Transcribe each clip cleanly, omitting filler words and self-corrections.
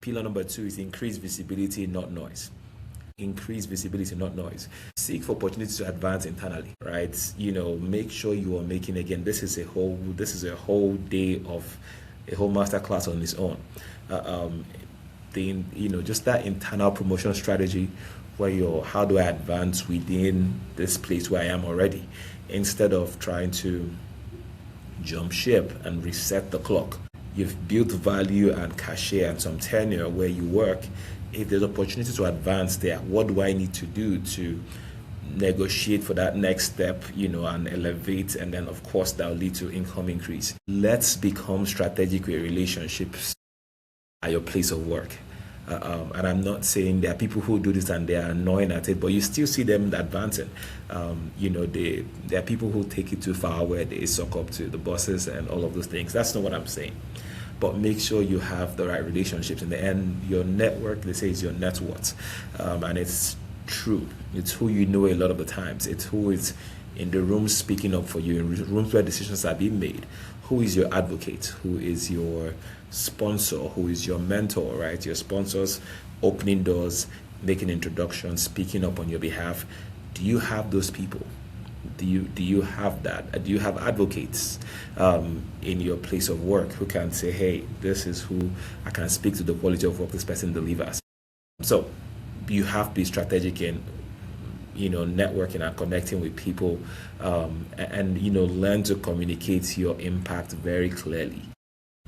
Pillar number 2 is increase visibility, not noise. Increase visibility, not noise. Seek for opportunities to advance internally, right? Make sure you are making, again, this is a whole day of a whole masterclass on its own. Just that internal promotion strategy where how do I advance within this place where I am already, instead of trying to jump ship and reset the clock. You've built value and cachet and some tenure where you work. If there's opportunity to advance there, what do I need to do to negotiate for that next step, and elevate, and then of course that will lead to income increase. Let's become strategic with relationships at your place of work. And I'm not saying there are people who do this and they are annoying at it, but you still see them advancing. There are people who take it too far where they suck up to the bosses and all of those things. That's not what I'm saying. But make sure you have the right relationships. In the end, your network, they say, is your net worth. And it's true. It's who you know a lot of the times. It's who is in the room speaking up for you, in rooms where decisions are being made. Who is your advocate? Who is your sponsor? Who is your mentor, right? Your sponsors opening doors, making introductions, speaking up on your behalf. Do you have those people? Do you have that? Do you have advocates in your place of work who can say, hey, this is who I can speak to, the quality of work this person delivers? So you have to be strategic in networking and connecting with people, and learn to communicate your impact very clearly.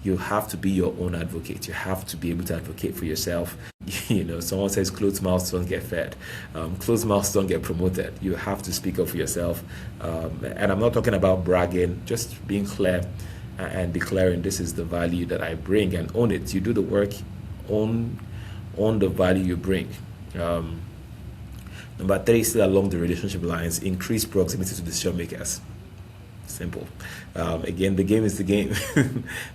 You have to be your own advocate. You have to be able to advocate for yourself. Someone says closed mouths don't get fed. Closed mouths don't get promoted. You have to speak up for yourself. And I'm not talking about bragging, just being clear and declaring this is the value that I bring, and own it. You do the work, own the value you bring. Number 3, still along the relationship lines, increase proximity to decision makers. Simple. Again, the game is the game.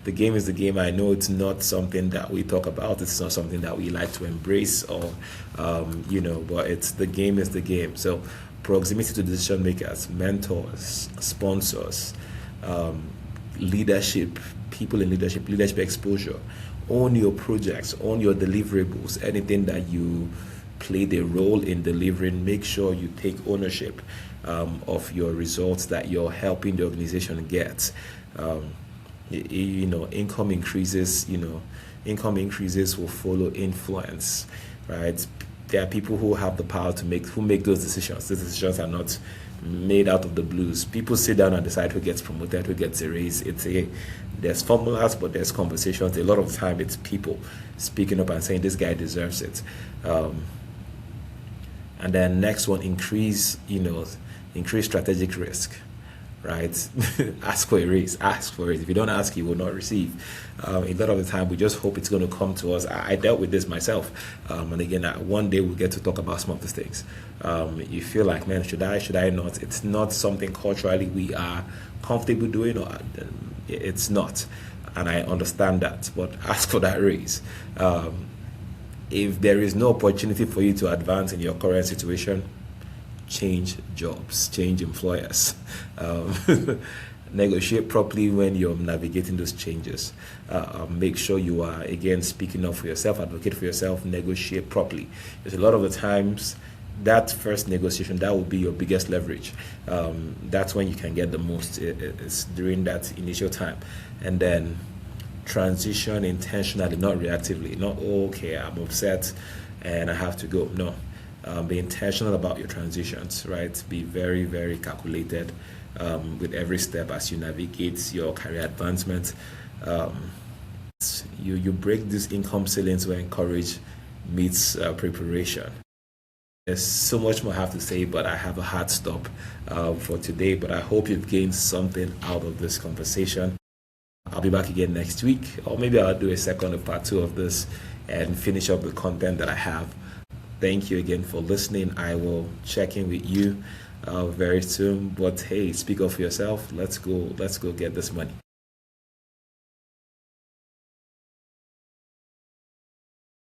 The game is the game. I know it's not something that we talk about. It's not something that we like to embrace, or but it's the game is the game. So proximity to decision makers, mentors, sponsors, leadership, people in leadership exposure. Own your projects, own your deliverables, anything that you played a role in delivering. Make sure you take ownership of your results that you're helping the organization get. Income increases. Income increases will follow influence, right? There are people who have the power to make those decisions. Those decisions are not made out of the blues. People sit down and decide who gets promoted, who gets a raise. There's formulas, but there's conversations. A lot of the time, it's people speaking up and saying this guy deserves it. And then next one, increase strategic risk, right? Ask for a raise, ask for it. If you don't ask, you will not receive. A lot of the time, we just hope it's going to come to us. I dealt with this myself. And again, one day we'll get to talk about some of these things. You feel like, man, should I not? It's not something culturally we are comfortable doing, or it's not. And I understand that, but ask for that raise. If there is no opportunity for you to advance in your current situation, change jobs, change employers. Negotiate properly when you're navigating those changes. Make sure you are, again, speaking up for yourself, advocate for yourself, negotiate properly. Because a lot of the times, that first negotiation, that will be your biggest leverage. That's when you can get the most. It's during that initial time. And then transition intentionally, not reactively. Not, okay, I'm upset and I have to go. No. Be intentional about your transitions, right? Be very, very calculated with every step as you navigate your career advancement. You break these income ceilings where courage meets preparation. There's so much more I have to say, but I have a hard stop for today. But I hope you've gained something out of this conversation. I'll be back again next week, or maybe I'll do a second or part 2 of this and finish up the content that I have. Thank you again for listening. I will check in with you very soon. But hey, speak up for yourself. Let's go get this money.